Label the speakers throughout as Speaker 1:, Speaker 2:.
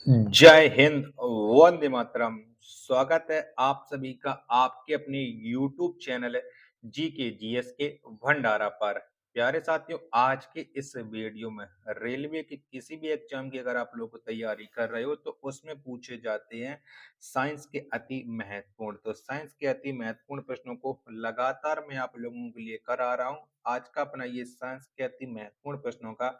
Speaker 1: जय हिंद, वंदे मातरम। स्वागत है आप सभी का आपके अपने YouTube चैनल जी के जीएस के भंडारा पर। प्यारे साथियों, आज के इस वीडियो में रेलवे के किसी भी एग्जाम की अगर आप लोग तैयारी कर रहे हो तो उसमें पूछे जाते हैं साइंस के अति महत्वपूर्ण। तो साइंस के अति महत्वपूर्ण प्रश्नों को लगातार मैं आप लोगों के लिए करा रहा हूँ। आज का अपना ये साइंस के अति महत्वपूर्ण प्रश्नों का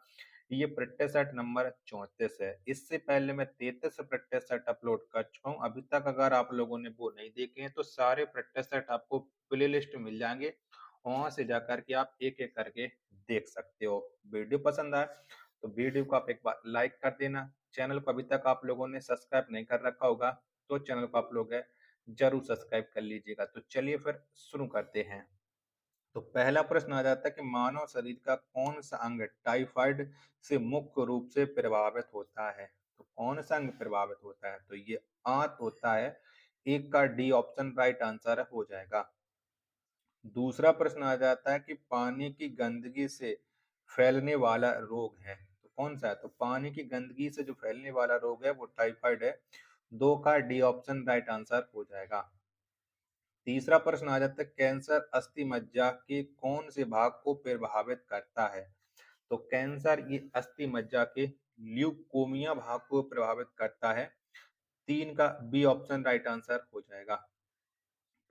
Speaker 1: ये प्रैक्टिस सेट नंबर 34 है। इससे पहले मैं 33 प्रैक्टिस सेट अपलोड कर चुका हूँ। अभी तक अगर आप लोगों ने वो नहीं देखे हैं तो सारे प्रैक्टिस सेट आपको प्ले लिस्ट में मिल जाएंगे, वहां से जाकर के आप एक एक करके देख सकते हो। वीडियो पसंद आए तो वीडियो को आप एक बार लाइक कर देना। चैनल को अभी तक आप लोगों ने सब्सक्राइब नहीं कर रखा होगा तो चैनल को आप लोग जरूर सब्सक्राइब कर लीजिएगा। तो चलिए फिर शुरू करते हैं। तो पहला प्रश्न आ जाता है कि मानव शरीर का कौन सा अंग टाइफाइड से मुख्य रूप से प्रभावित होता है। तो कौन सा अंग प्रभावित होता है, तो ये आंत होता है। एक का डी ऑप्शन राइट आंसर हो जाएगा। दूसरा प्रश्न आ जाता है कि पानी की गंदगी से फैलने वाला रोग है, तो कौन सा है। तो पानी की गंदगी से जो फैलने वाला रोग है वो टाइफाइड है। दो का डी ऑप्शन राइट आंसर हो जाएगा। तीसरा प्रश्न आ जाता है कैंसर अस्थि मज्जा के कौन से भाग को प्रभावित करता है। तो कैंसर ये अस्थि मज्जा के ल्यूकोमिया भाग को प्रभावित करता है। तीन का बी ऑप्शन राइट आंसर हो जाएगा।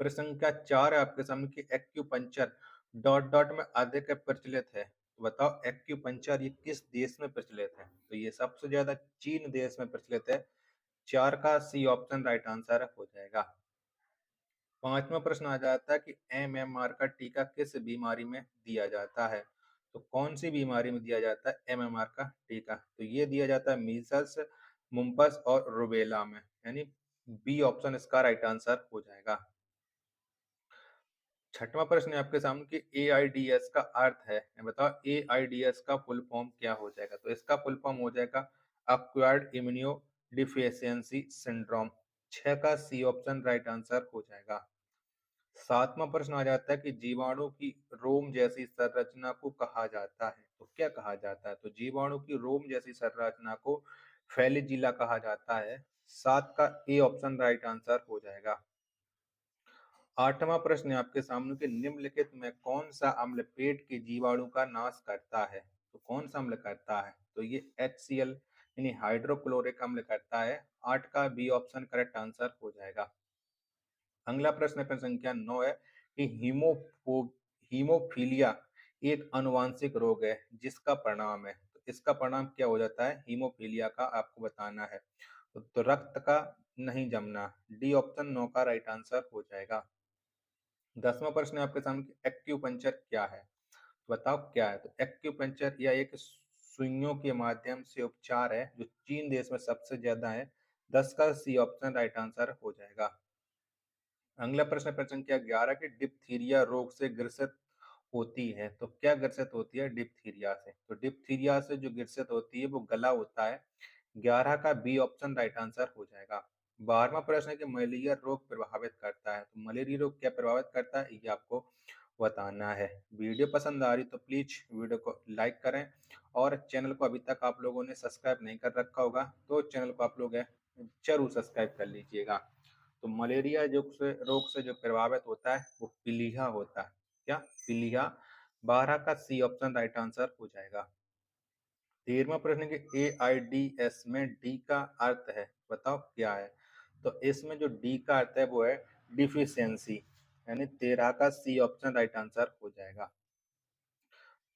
Speaker 1: प्रश्न संख्या 4 है आपके सामने कि एक्यूपंक्चर डॉट डॉट में अधिक प्रचलित है। तो बताओ एक्यूपंक्चर ये किस देश में प्रचलित है। तो ये सबसे ज्यादा चीन देश में प्रचलित है। चार का सी ऑप्शन राइट आंसर हो जाएगा। पांचवा प्रश्न आ जाता है कि एमएमआर का टीका किस बीमारी में दिया जाता है। तो कौन सी बीमारी में दिया जाता है एमएमआर का टीका। तो ये दिया जाता है मीजल्स, मुम्पस और रुबेला में, यानी बी ऑप्शन इसका राइट आंसर हो जाएगा। छठवां प्रश्न है आपके सामने कि एआईडीएस का अर्थ है, बताओ एआईडीएस का फुल फॉर्म क्या हो जाएगा। तो इसका फुल फॉर्म हो जाएगा अक्वायर्ड इम्यूनो डिफिशियंसी सिंड्रोम। छह का सी ऑप्शन राइट आंसर हो जाएगा। सातवां प्रश्न आ जाता है कि जीवाणु की रोम जैसी संरचना को कहा जाता है। तो क्या कहा जाता है। तो जीवाणु की रोम जैसी संरचना को फ्लैजिला कहा जाता है। सात का ए ऑप्शन राइट आंसर हो जाएगा। आठवां प्रश्न है आपके सामने कि निम्नलिखित में कौन सा अम्ल पेट के जीवाणु का नाश करता है। तो कौन सा अम्ल करता है। तो ये HCl यानी हाइड्रोक्लोरिक अम्ल करता है। आठ का बी ऑप्शन करेक्ट आंसर हो जाएगा। अगला प्रश्न प्रश्न संख्या 9 है कि हीमोफीलिया एक अनुवांशिक रोग है जिसका परिणाम है। तो इसका परिणाम क्या हो जाता है हीमोफीलिया का, आपको बताना है। तो रक्त का नहीं जमना। डी ऑप्शन 9 का राइट आंसर हो जाएगा। 10वां प्रश्न है आपके सामने एक्यूपंक्चर क्या है। तो बताओ क्या है। तो एक्यूपंक्चर या एक सुइयों के माध्यम से उपचार है जो चीन देश में सबसे ज्यादा है। 10 का सी ऑप्शन राइट आंसर हो जाएगा। अगला प्रश्न प्रश्न संख्या 11 की डिप्थीरिया रोग से ग्रसित होती है। तो क्या ग्रसित होती है डिप्थीरिया से। तो डिप्थीरिया से जो ग्रसित होती है वो गला होता है। 11 का बी ऑप्शन राइट आंसर हो जाएगा। 12वां प्रश्न है कि मलेरिया रोग प्रभावित करता है। तो मलेरिया रोग क्या प्रभावित करता है ये आपको बताना है। वीडियो पसंद आ रही तो प्लीज वीडियो को लाइक करें और चैनल को अभी तक आप लोगों ने सब्सक्राइब नहीं कर रखा होगा तो चैनल को आप लोग जरूर सब्सक्राइब कर लीजिएगा। तो मलेरिया जो से रोग से जो प्रभावित होता है वो पीलिया होता है। क्या पीलिया। 12 का सी ऑप्शन राइट आंसर हो जाएगा। 13वां प्रश्न के एआईडीएस में डी का अर्थ है, बताओ क्या है। तो इसमें जो डी का अर्थ है वो है डिफिशियंसी, यानी 13 का सी ऑप्शन राइट आंसर हो जाएगा।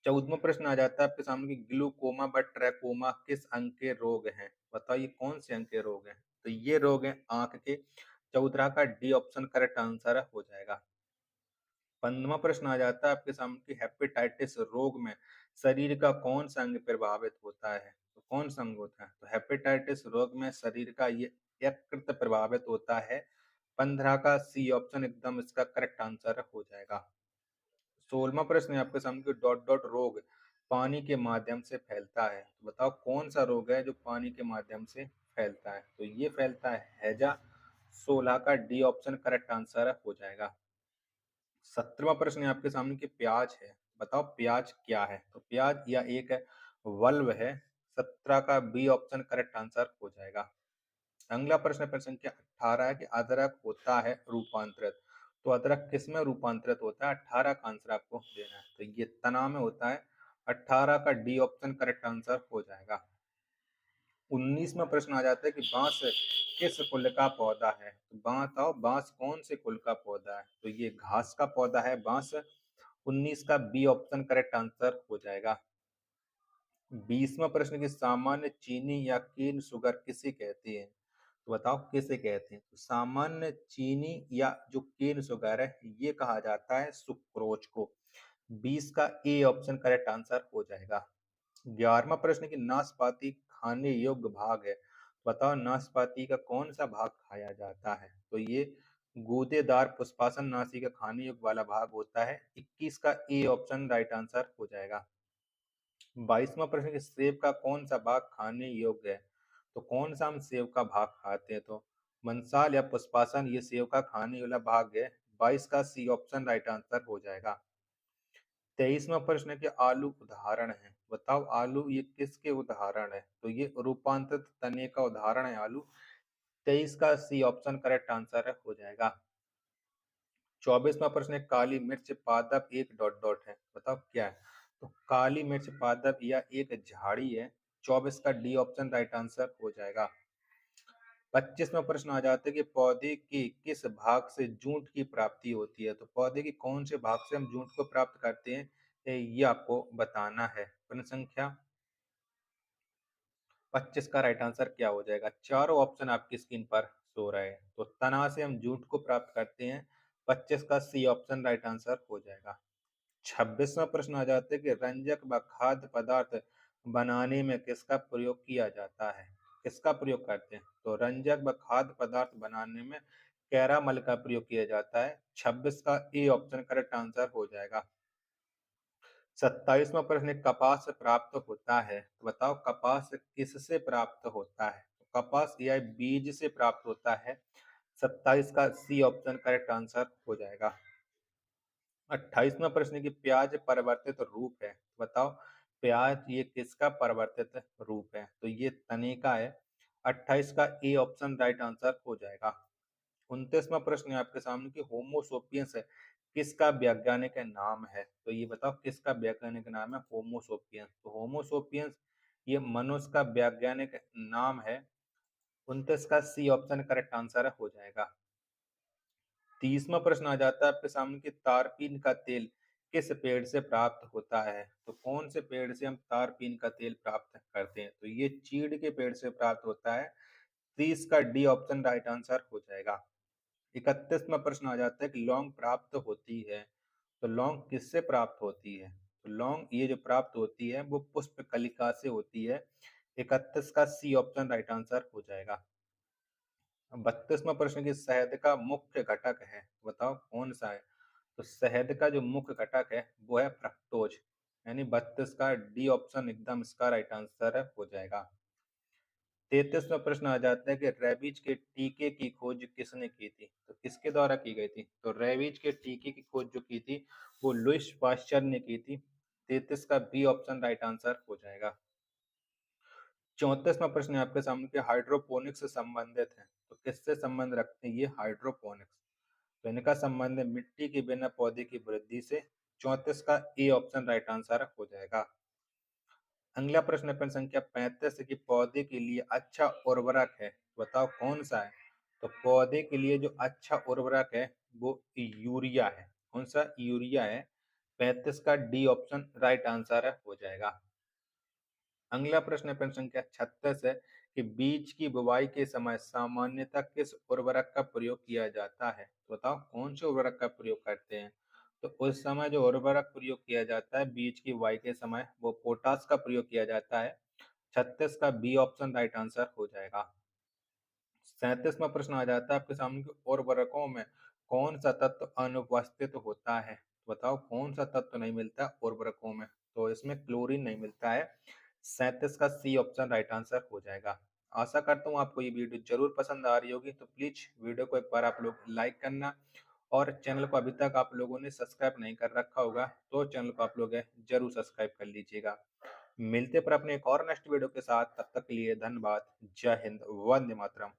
Speaker 1: 14वां प्रश्न आ जाता है आपके सामने कि ग्लूकोमा व ट्रैकोमा किस अंग के रोग हैं। बताओ ये कौन से अंग के रोग हैं। तो ये रोग हैं आंख के। 14 का डी ऑप्शन करेक्ट आंसर हो जाएगा। 15वां प्रश्न आ जाता है आपके सामने कि हेपेटाइटिस रोग में शरीर का कौन सा अंग प्रभावित होता है। तो कौन सा अंग होता है। तो हेपेटाइटिस रोग में शरीर का ये यकृत प्रभावित होता है। 15 का सी ऑप्शन एकदम इसका करेक्ट आंसर हो जाएगा। 16वां प्रश्न है आपके सामने कि डॉट डॉट रोग पानी के माध्यम से फैलता है। तो बताओ कौन सा रोग है जो पानी के माध्यम से फैलता है। तो ये फैलता है हैजा। 16 का डी ऑप्शन करेक्ट आंसर हो जाएगा। 17वां प्रश्न है आपके सामने कि प्याज है। बताओ प्याज क्या है। तो प्याज या एक है वल्व है। 17 का बी ऑप्शन करेक्ट आंसर हो जाएगा। अगला प्रश्न प्रश्न संख्या 18 है कि अदरक होता है रूपांतरित। तो अदरक किस में रूपांतरित होता है? 18 का आंसर आपको देना है। तो ये तना में होता है। 18 का डी ऑप्शन करेक्ट आंसर हो जाएगा। 19वां प्रश्न आ जाता है कि बांस किस कुल का पौधा है? तो बताओ बांस कौन से कुल का पौधा है? तो ये घास का पौधा है बांस। 19 का बी ऑप्शन करेक्ट आंसर हो जाएगा। 20वां प्रश्न की सामान्य चीनी या केन शुगर किसे कहते हैं? तो बताओ किसे कहते हैं? तो सामान्य चीनी या जो केन शुगर है ये कहा जाता है सुक्रोज को। 20 का ए ऑप्शन करेक्ट आंसर हो जाएगा। 11वां प्रश्न की नाशपाती खाने योग्य भाग है। बताओ नाशपाती का कौन सा भाग खाया जाता है? तो ये गूदेदार पुष्पासन नासी का खाने योग्य वाला भाग होता है। 21 का ए ऑप्शन राइट आंसर हो जाएगा। 22वां प्रश्न कि सेब का कौन सा भाग खाने योग्य है? तो कौन सा हम सेब का भाग खाते हैं? तो मंसाल या पुष्पासन ये सेब का खाने वाला भाग है। 22 का सी ऑप्शन राइट आंसर हो जाएगा। 23वां प्रश्न कि आलू उदाहरण है। बताओ आलू ये किसके उदाहरण है? तो ये रूपांतरित तने का उदाहरण है आलू। 23 का सी ऑप्शन करेक्ट आंसर है हो जाएगा। 24वां प्रश्न है काली मिर्च पादप एक डॉट डॉट है। बताओ क्या है? तो काली मिर्च पादप या एक झाड़ी है। 24 का डी ऑप्शन राइट आंसर हो जाएगा। 25वां प्रश्न आ जाता है कि पौधे के किस भाग से जूट की प्राप्ति होती है? तो पौधे के कौन से भाग से हम जूट को प्राप्त करते हैं? ये आपको बताना है। प्रश्न संख्या 25 का राइट आंसर क्या हो जाएगा? चारों ऑप्शन आपकी स्क्रीन पर शो रहे हैं। तो तना से हम जूट को प्राप्त करते हैं। 25 का सी ऑप्शन राइट आंसर हो जाएगा। 26वां प्रश्न आ जाता है कि रंजक व खाद्य पदार्थ बनाने में किसका प्रयोग किया जाता है? किसका प्रयोग करते हैं? तो रंजक व खाद्य पदार्थ बनाने में कैरामल का प्रयोग किया जाता है। 26 का ए ऑप्शन करेक्ट आंसर हो जाएगा। 27वां प्रश्न कपास से प्राप्त होता है। तो बताओ कपास किससे प्राप्त होता है? तो कपास या बीज से प्राप्त होता है। 27 का सी ऑप्शन करेक्ट आंसर हो जाएगा। 28वां प्रश्न की प्याज परिवर्तित रूप है। बताओ प्याज ये किसका परिवर्तित रूप है? तो ये तने का है। 28 का ए ऑप्शन राइट आंसर हो जाएगा। 29वां प्रश्न है आपके सामने कि होमो सोपियंस किसका वैज्ञानिक नाम है? तो ये बताओ किसका वैज्ञानिक नाम है होमो सोपियंस? तो होमो सोपियंस ये मनुष्य का वैज्ञानिक नाम है। 29 का सी ऑप्शन करेक्ट आंसर हो जाएगा। 30वां प्रश्न आ जाता है आपके सामने कि तारपीन का तेल किस पेड़ से प्राप्त होता है? तो कौन से पेड़ से हम तारपीन का तेल प्राप्त करते हैं? तो ये चीड़ के पेड़ से प्राप्त होता है। 30 का डी ऑप्शन राइट आंसर हो जाएगा। 31वां प्रश्न आ जाता है कि लौंग प्राप्त होती है। तो लौंग किससे प्राप्त होती है? तो लौंग ये जो प्राप्त होती है वो पुष्प कलिका से होती है। 31 का सी ऑप्शन राइट आंसर हो जाएगा। 32वां प्रश्न कि शहद का मुख्य घटक है। बताओ कौन सा है? तो शहद का जो मुख्य घटक है वो है फ्रक्टोज। यानी 32 का डी ऑप्शन एकदम इसका राइट आंसर है हो जाएगा। 33वां प्रश्न आ जाता है कि रेबीज के टीके की खोज किसने की थी? तो किसके द्वारा की गई थी? तो रेबीज के टीके की खोज जो की थी वो लुइस पाश्चर ने की थी। 33 का बी ऑप्शन राइट आंसर हो जाएगा। 34वां प्रश्न है आपके सामने कि हाइड्रोपोनिक्स से संबंधित है। तो किससे संबंध रखते हैं ये हाइड्रोपोनिक्स? तो इनका संबंध है मिट्टी के बिना पौधे की वृद्धि से। 34 का ए ऑप्शन राइट आंसर हो जाएगा। अगला प्रश्न है प्रश्न संख्या 35 कि पौधे के लिए अच्छा उर्वरक है। बताओ कौन सा है? तो पौधे के लिए जो अच्छा उर्वरक है वो यूरिया है। कौन सा? यूरिया है। 35 का डी ऑप्शन राइट आंसर है हो जाएगा। अगला प्रश्न है प्रश्न संख्या 36 है कि बीज की बुवाई के समय सामान्यतः किस उर्वरक का प्रयोग किया जाता है? तो बताओ कौन से उर्वरक का प्रयोग करते हैं? तो उस समय जो उर्वरक प्रयोग किया जाता है बीज की बुवाई के समय वो पोटास का प्रयोग किया जाता है। 36 का बी ऑप्शन राइट आंसर हो जाएगा। 37वां प्रश्न आ जाता है आपके सामने कि उर्वरकों में कौन सा तत्व अनुपस्थित होता है? तो बताओ कौन सा तत्व नहीं मिलता उर्वरकों में? तो इसमें क्लोरीन नहीं मिलता है। 37 का सी ऑप्शन राइट आंसर हो जाएगा। आशा करता हूँ आपको ये वीडियो जरूर पसंद आ रही होगी। तो प्लीज वीडियो को एक बार आप लोग लाइक करना और चैनल को अभी तक आप लोगों ने सब्सक्राइब नहीं कर रखा होगा तो चैनल को आप लोग जरूर सब्सक्राइब कर लीजिएगा। मिलते पर अपने एक और नेक्स्ट वीडियो के साथ, तब तक के लिए धन्यवाद। जय हिंद, वंदे मातरम।